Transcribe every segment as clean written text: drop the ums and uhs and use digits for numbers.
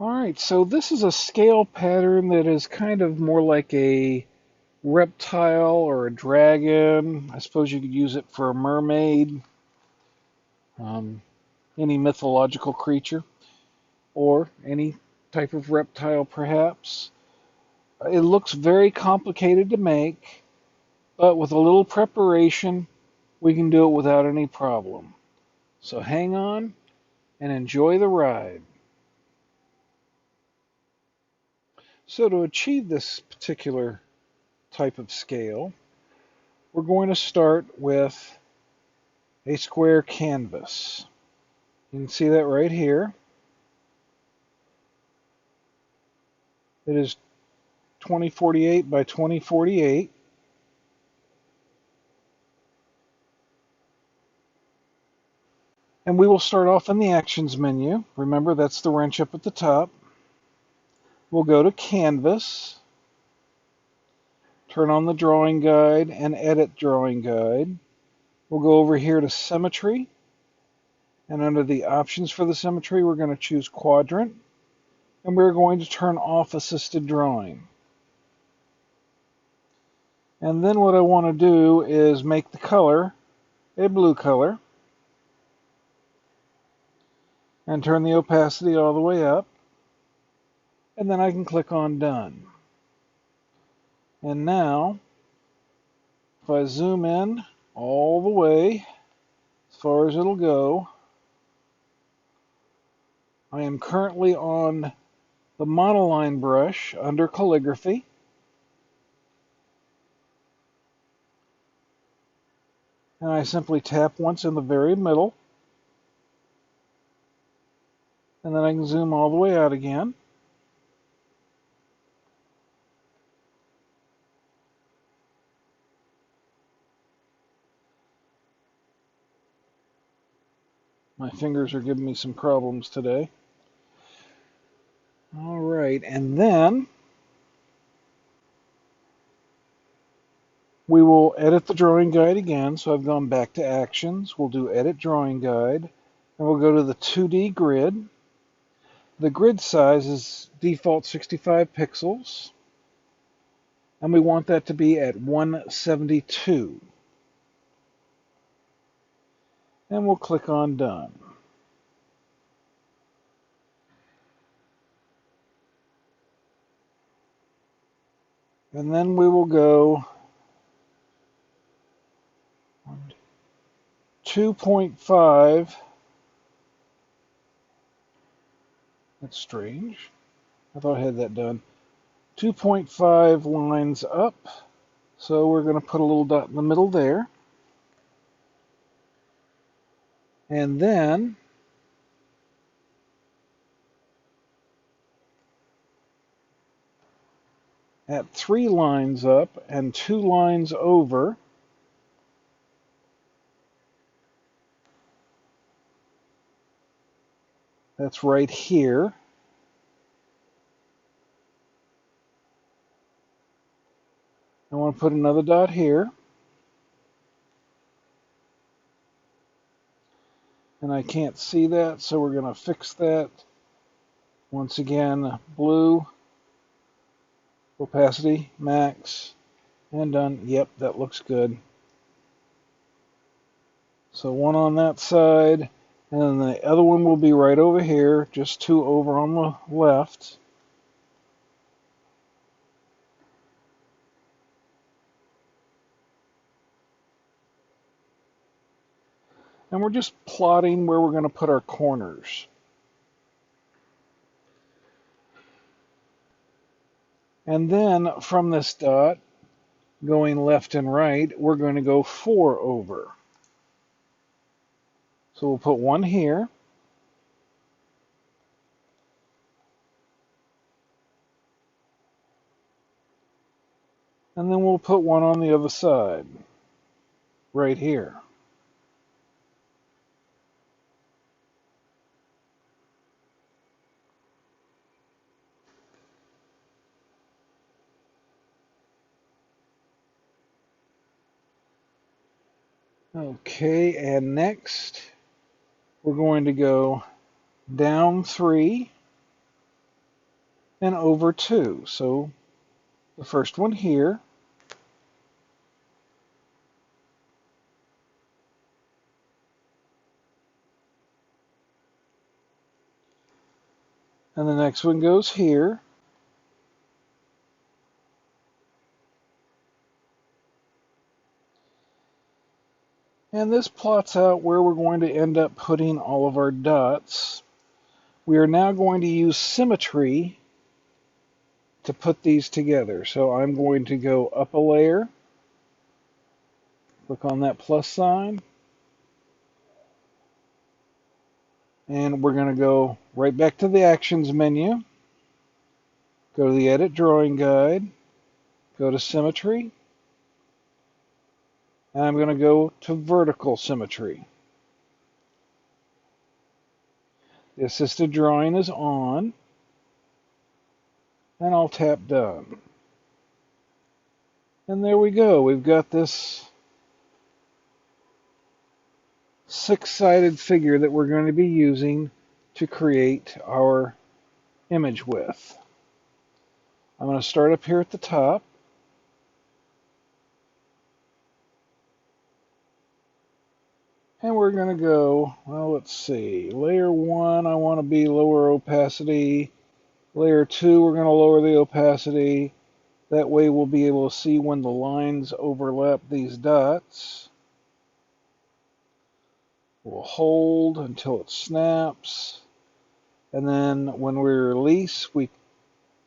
Alright, so this is a scale pattern that is kind of more like a reptile or a dragon. I suppose you could use it for a mermaid, um, any mythological creature, or any type of reptile perhaps. It looks very complicated to make, but with a little preparation, we can do it without any problem. So hang on and enjoy the ride. So to achieve this particular type of scale, we're going to start with a square canvas. You can see that right here. It is 2048 by 2048. And we will start off in the Actions menu. Remember, that's the wrench up at the top. We'll go to Canvas, turn on the Drawing Guide, and Edit Drawing Guide. We'll go over here to Symmetry, and under the options for the symmetry, we're going to choose Quadrant, and we're going to turn off Assisted Drawing. And then what I want to do is make the color a blue color, and turn the opacity all the way up, and then I can click on Done. And now, if I zoom in all the way, as far as it'll go, I am currently on the monoline brush under calligraphy. And I simply tap once in the very middle, and then I can zoom all the way out again. My fingers are giving me some problems today. All right, and then we will edit the drawing guide again. So I've gone back to Actions. We'll do Edit Drawing Guide, and we'll go to the 2D grid. The grid size is default 65 pixels, and we want that to be at 172. And we'll click on Done. And then we will go 2.5. That's strange. I thought I had that done. 2.5 lines up. So we're going to put a little dot in the middle there. And then at 3 lines up and 2 lines over, that's right here. I want to put another dot here. And I can't see that, so we're going to fix that. Once again, blue, opacity, max, and done. Yep, that looks good. So one on that side, and then the other one will be right over here, just 2 over on the left. And we're just plotting where we're going to put our corners. And then from this dot, going left and right, we're going to go 4 over. So we'll put one here. And then we'll put one on the other side, right here. Okay, and next we're going to go down 3 and over 2. So the first one here, and the next one goes here. And this plots out where we're going to end up putting all of our dots. We are now going to use symmetry to put these together. So I'm going to go up a layer, click on that plus sign, and we're going to go right back to the Actions menu, go to the Edit Drawing Guide, go to Symmetry, and I'm going to go to Vertical Symmetry. The assisted drawing is on, and I'll tap Done. And there we go. We've got this 6-sided figure that we're going to be using to create our image with. I'm going to start up here at the top. And we're going to go, well, let's see, layer 1, I want to be lower opacity. Layer 2, we're going to lower the opacity. That way we'll be able to see when the lines overlap these dots. We'll hold until it snaps. And then when we release, we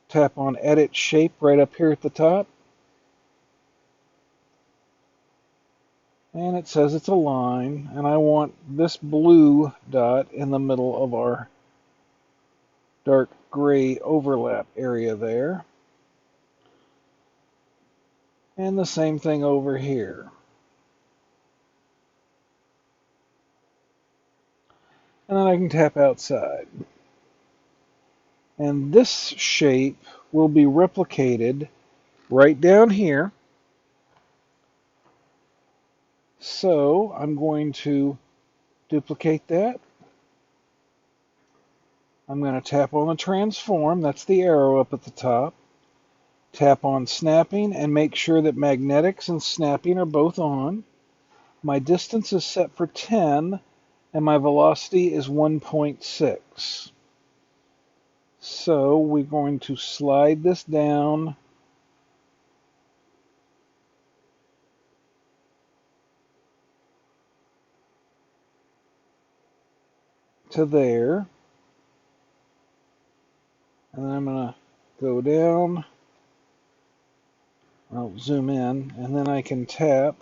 tap on Edit Shape right up here at the top. And it says it's a line, and I want this blue dot in the middle of our dark gray overlap area there. And the same thing over here. And then I can tap outside. And this shape will be replicated right down here. So I'm going to duplicate that. I'm going to tap on the transform, that's the arrow up at the top. Tap on snapping and make sure that magnetics and snapping are both on. My distance is set for 10 and my velocity is 1.6. So we're going to slide this down to there. And then I'm going to go down. I'll zoom in, and then I can tap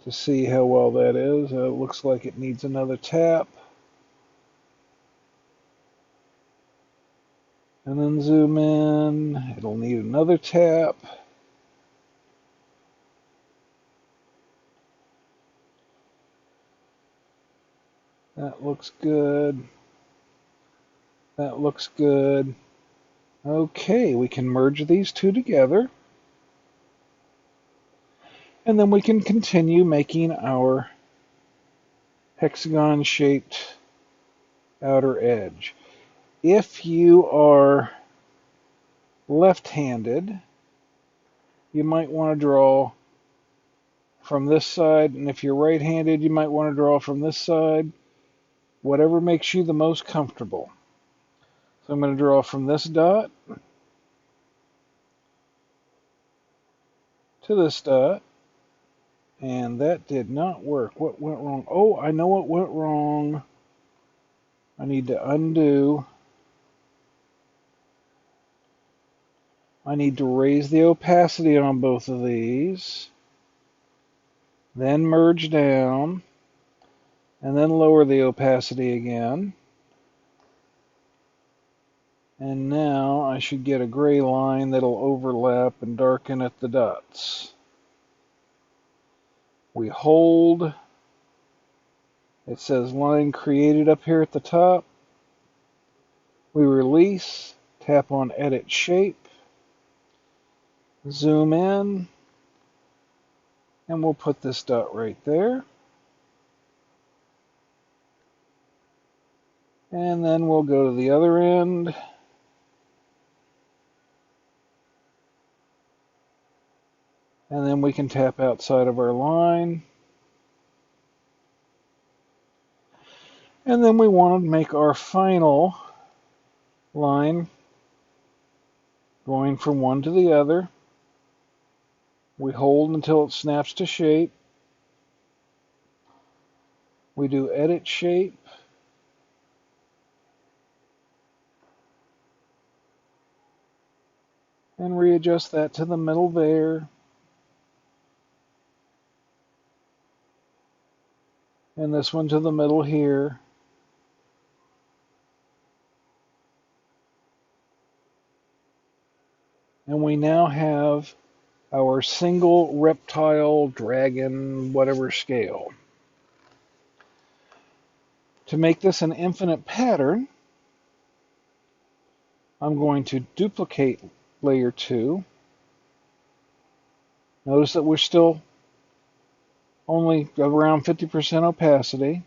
to see how well that is. It looks like it needs another tap. And then zoom in. It'll need another tap. That looks good. That looks good. Okay, we can merge these two together. And then we can continue making our hexagon-shaped outer edge. If you are left-handed, you might want to draw from this side, and if you're right-handed, you might want to draw from this side. Whatever makes you the most comfortable. So I'm going to draw from this dot to this dot, and that did not work. What went wrong? Oh, I know what went wrong. I need to undo. I need to raise the opacity on both of these, then merge down, and then lower the opacity again. And now I should get a gray line that'll overlap and darken at the dots. We hold. It says line created up here at the top. We release, tap on Edit Shape, zoom in, and we'll put this dot right there. And then we'll go to the other end. And then we can tap outside of our line. And then we want to make our final line going from one to the other. We hold until it snaps to shape. We do edit shape. And readjust that to the middle there. And this one to the middle here. And we now have our single reptile, dragon, whatever scale. To make this an infinite pattern, I'm going to duplicate layer 2. Notice that we're still only around 50% opacity.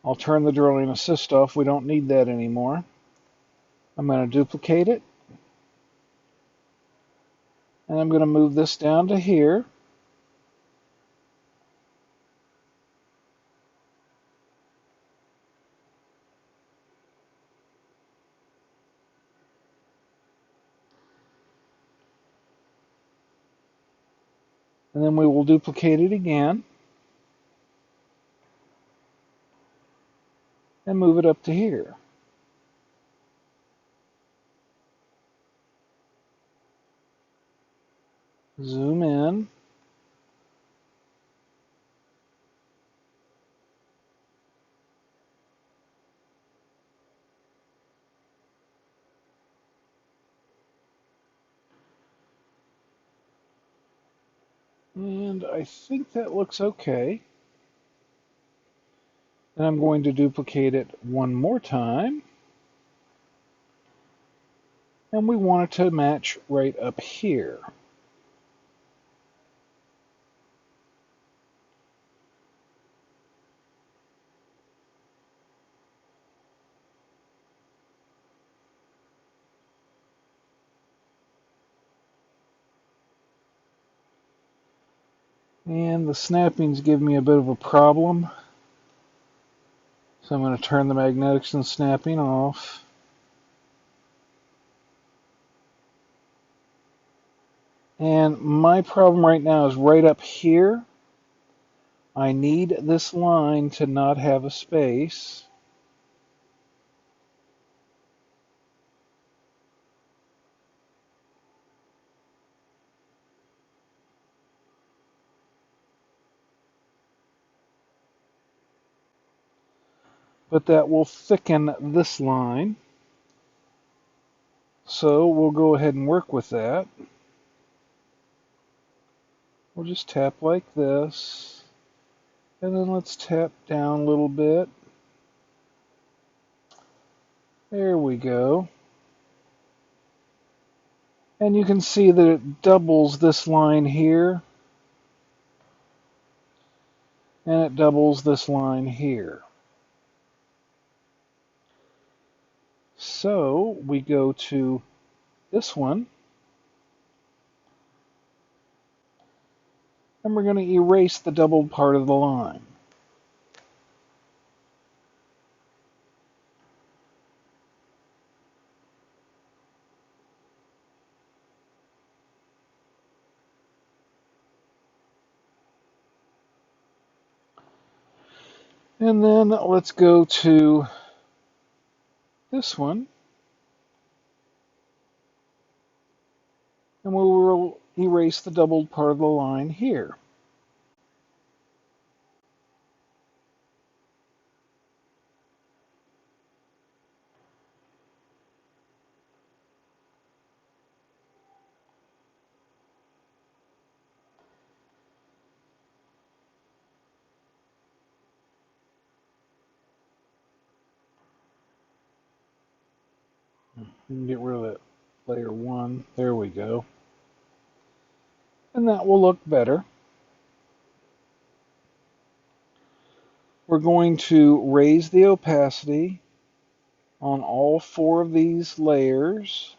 I'll turn the drilling assist off. We don't need that anymore. I'm going to duplicate it. And I'm going to move this down to here. And then we will duplicate it again. And move it up to here. Zoom in. And I think that looks okay. And I'm going to duplicate it one more time. And we want it to match right up here. And the snappings give me a bit of a problem. So I'm going to turn the magnetics and snapping off. And my problem right now is right up here. I need this line to not have a space. But that will thicken this line. So we'll go ahead and work with that. We'll just tap like this. And then let's tap down a little bit. There we go. And you can see that it doubles this line here. And it doubles this line here. So we go to this one. And we're going to erase the doubled part of the line. And then let's go to this one. And we will erase the doubled part of the line here. We can get rid of that layer 1. There we go. And that will look better. We're going to raise the opacity on all 4 of these layers.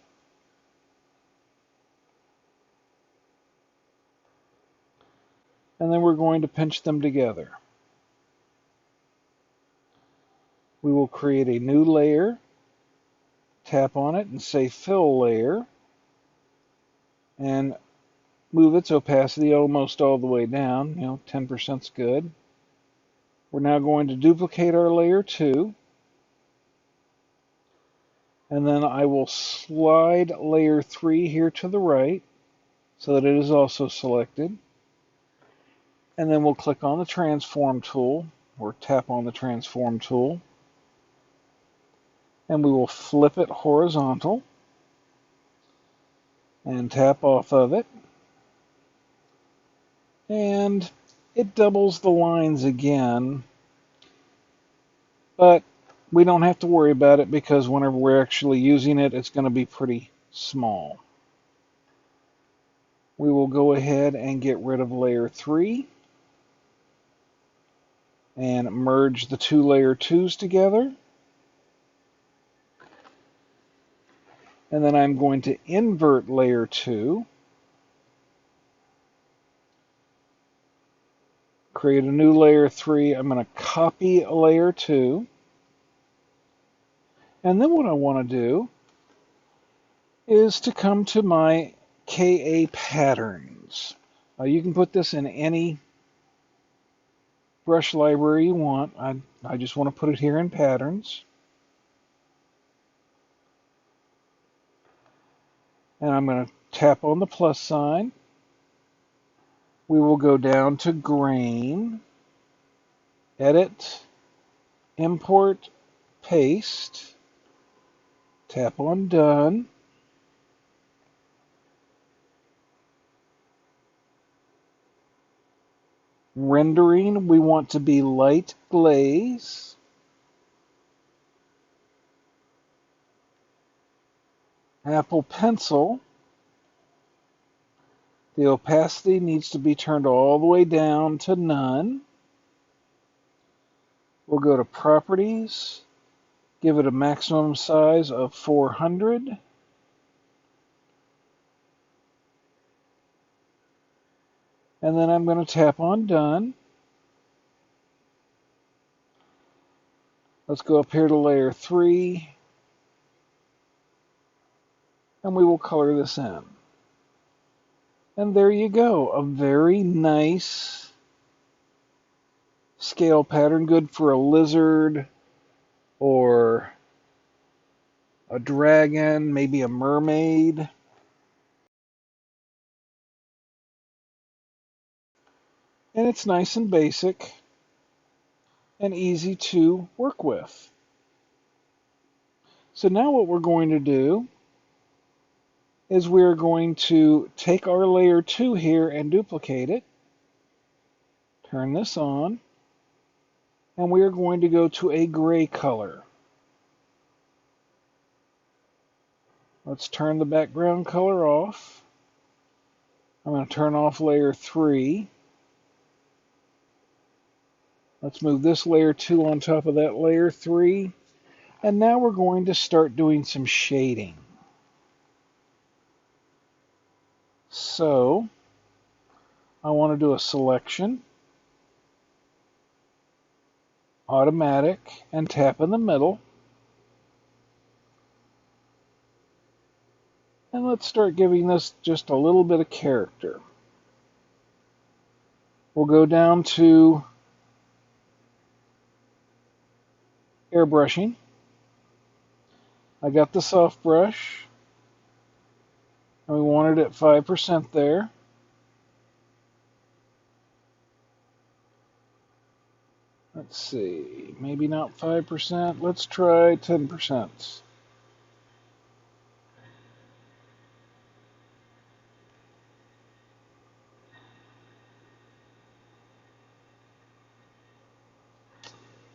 And then we're going to pinch them together. We will create a new layer, tap on it and say fill layer, and move its opacity almost all the way down. 10% is good. We're now going to duplicate our layer 2, and then I will slide layer 3 here to the right so that it is also selected. And then we'll click on the transform tool, or tap on the transform tool, and we will flip it horizontal and tap off of it. And it doubles the lines again, but we don't have to worry about it because whenever we're actually using it, it's going to be pretty small. We will go ahead and get rid of layer 3 and merge the 2 layer 2s together. And then I'm going to invert layer 2, create a new layer 3. I'm going to copy layer 2. And then what I want to do is to come to my KA patterns. You can put this in any brush library you want. I just want to put it here in patterns. And I'm going to tap on the plus sign. We will go down to grain, edit, import, paste, tap on done. Rendering, we want to be light glaze. Apple Pencil, the opacity needs to be turned all the way down to none. We'll go to Properties, give it a maximum size of 400. And then I'm going to tap on Done. Let's go up here to layer 3. And we will color this in. And there you go, a very nice scale pattern, good for a lizard or a dragon, maybe a mermaid. And it's nice and basic and easy to work with. So now what we're going to do is we're going to take our layer 2 here and duplicate it, turn this on, and we are going to go to a gray color. Let's turn the background color off. I'm going to turn off layer 3. Let's move this layer 2 on top of that layer 3. And now we're going to start doing some shading. So I want to do a selection, automatic, and tap in the middle. And let's start giving this just a little bit of character. We'll go down to airbrushing. I got the soft brush, and we want it at 5% there. Let's see, maybe not 5%. Let's try 10%.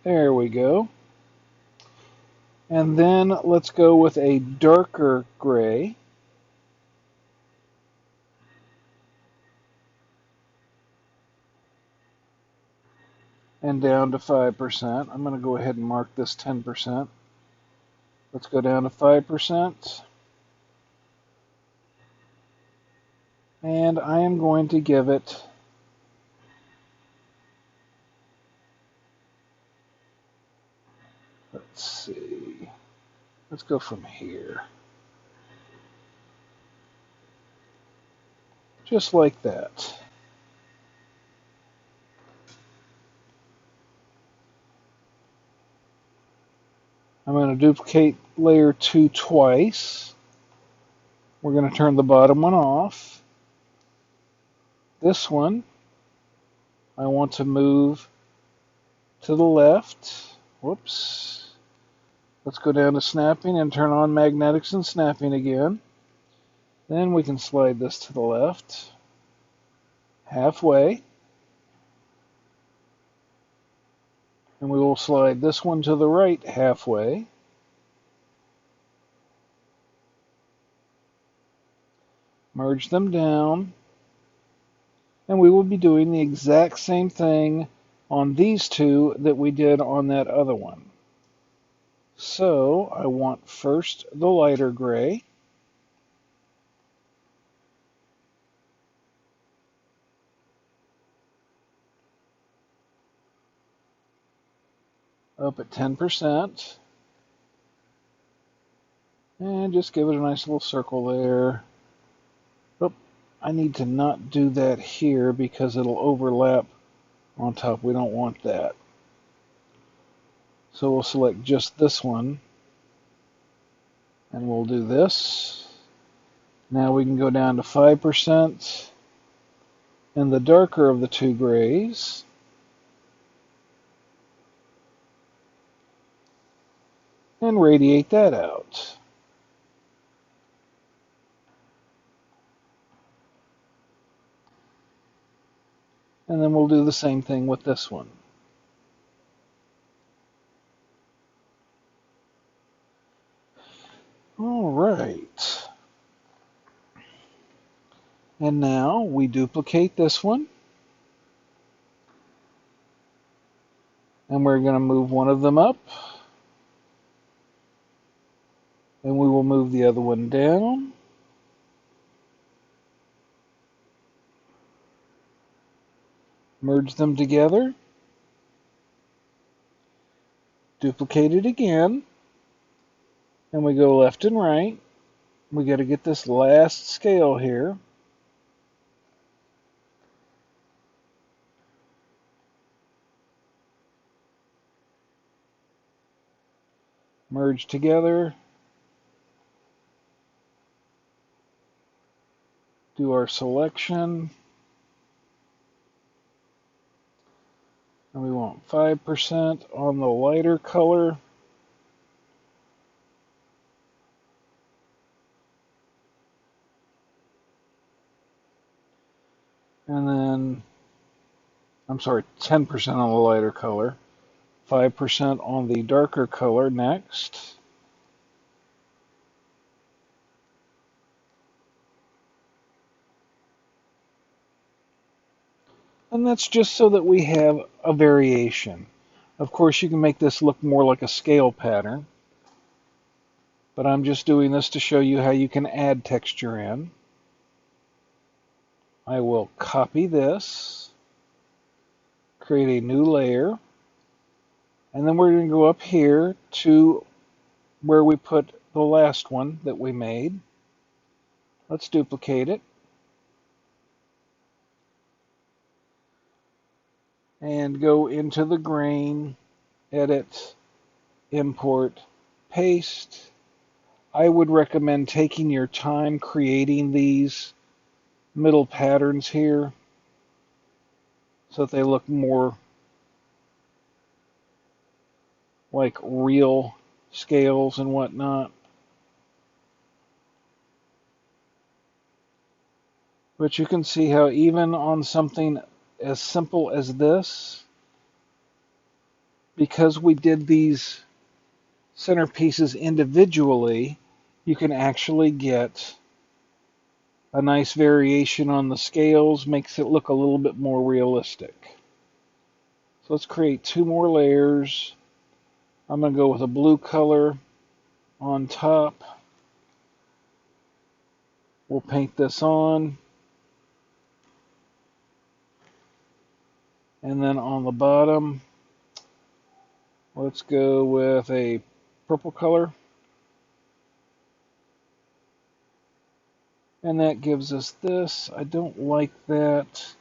There we go. And then let's go with a darker gray. And down to 5%. I'm going to go ahead and mark this 10%. Let's go down to 5%. And I am going to give it let's see. Let's go from here. Just like that. I'm going to duplicate layer 2 twice. We're going to turn the bottom one off. This one, I want to move to the left. Whoops. Let's go down to snapping and turn on magnetics and snapping again. Then we can slide this to the left, halfway. And we will slide this one to the right halfway. Merge them down. And we will be doing the exact same thing on these two that we did on that other one. So I want first the lighter gray. Up at 10%. And just give it a nice little circle there. Oh, I need to not do that here because it'll overlap on top. We don't want that. So we'll select just this one. And we'll do this. Now we can go down to 5%. And the darker of the two grays. And radiate that out. And then we'll do the same thing with this one. All right. And now we duplicate this one. And we're going to move one of them up. And we will move the other one down. Merge them together. Duplicate it again. And we go left and right. We got to get this last scale here. Merge together. Do our selection. And we want 5% on the lighter color. And then, I'm sorry, 10% on the lighter color. 5% on the darker color next. And that's just so that we have a variation. Of course, you can make this look more like a scale pattern. But I'm just doing this to show you how you can add texture in. I will copy this, create a new layer, and then we're going to go up here to where we put the last one that we made. Let's duplicate it. And go into the grain, edit, import, paste. I would recommend taking your time creating these middle patterns here so that they look more like real scales and whatnot. But you can see how even on something as simple as this, because we did these centerpieces individually, you can actually get a nice variation on the scales, makes it look a little bit more realistic. So let's create two more layers. I'm going to go with a blue color on top. We'll paint this on. And then on the bottom, let's go with a purple color. And that gives us this. I don't like that.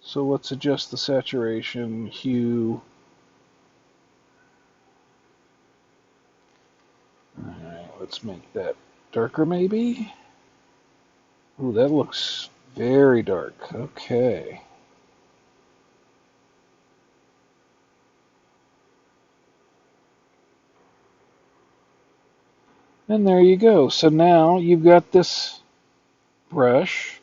So let's adjust the saturation, hue. Alright, let's make that darker maybe. Ooh, that looks very dark. Okay. And there you go. So now you've got this brush.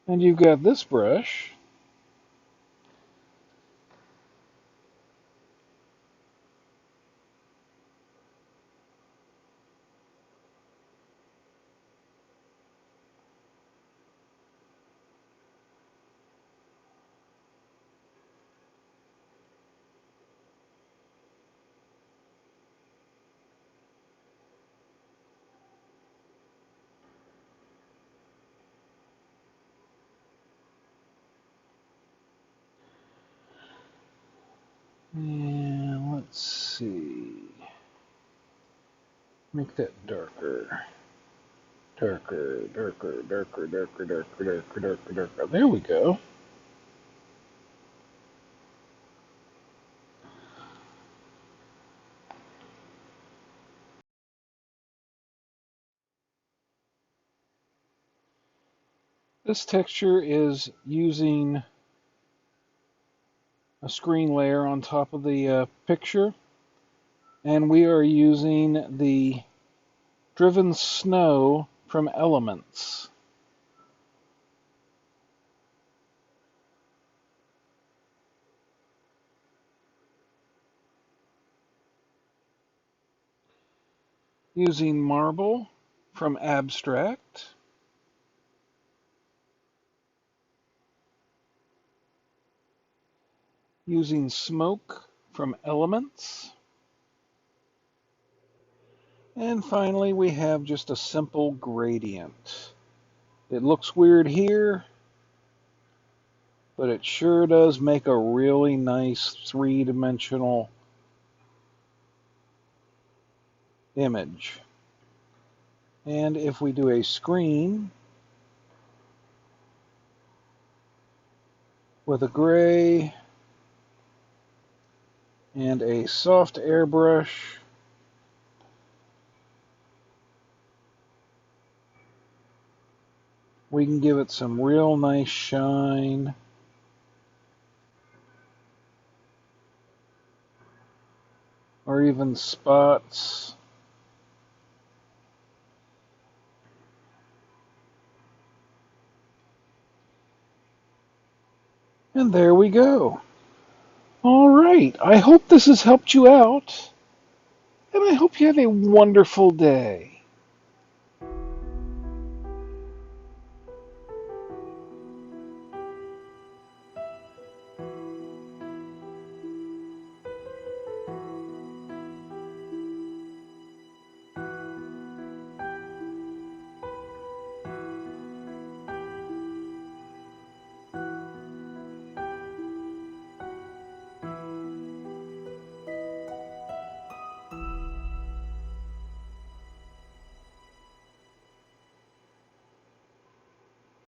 And you've got this brush. And let's see. Make that darker. Darker, darker, darker, darker, darker, darker, darker, darker. There we go. This texture is using a screen layer on top of the picture. And we are using the driven snow from Elements. Using marble from Abstract. Using smoke from Elements. And finally, we have just a simple gradient. It looks weird here, but it sure does make a really nice three-dimensional image. And if we do a screen with a gray and a soft airbrush, we can give it some real nice shine. Or even spots. And there we go. All right. I hope this has helped you out. And I hope you have a wonderful day.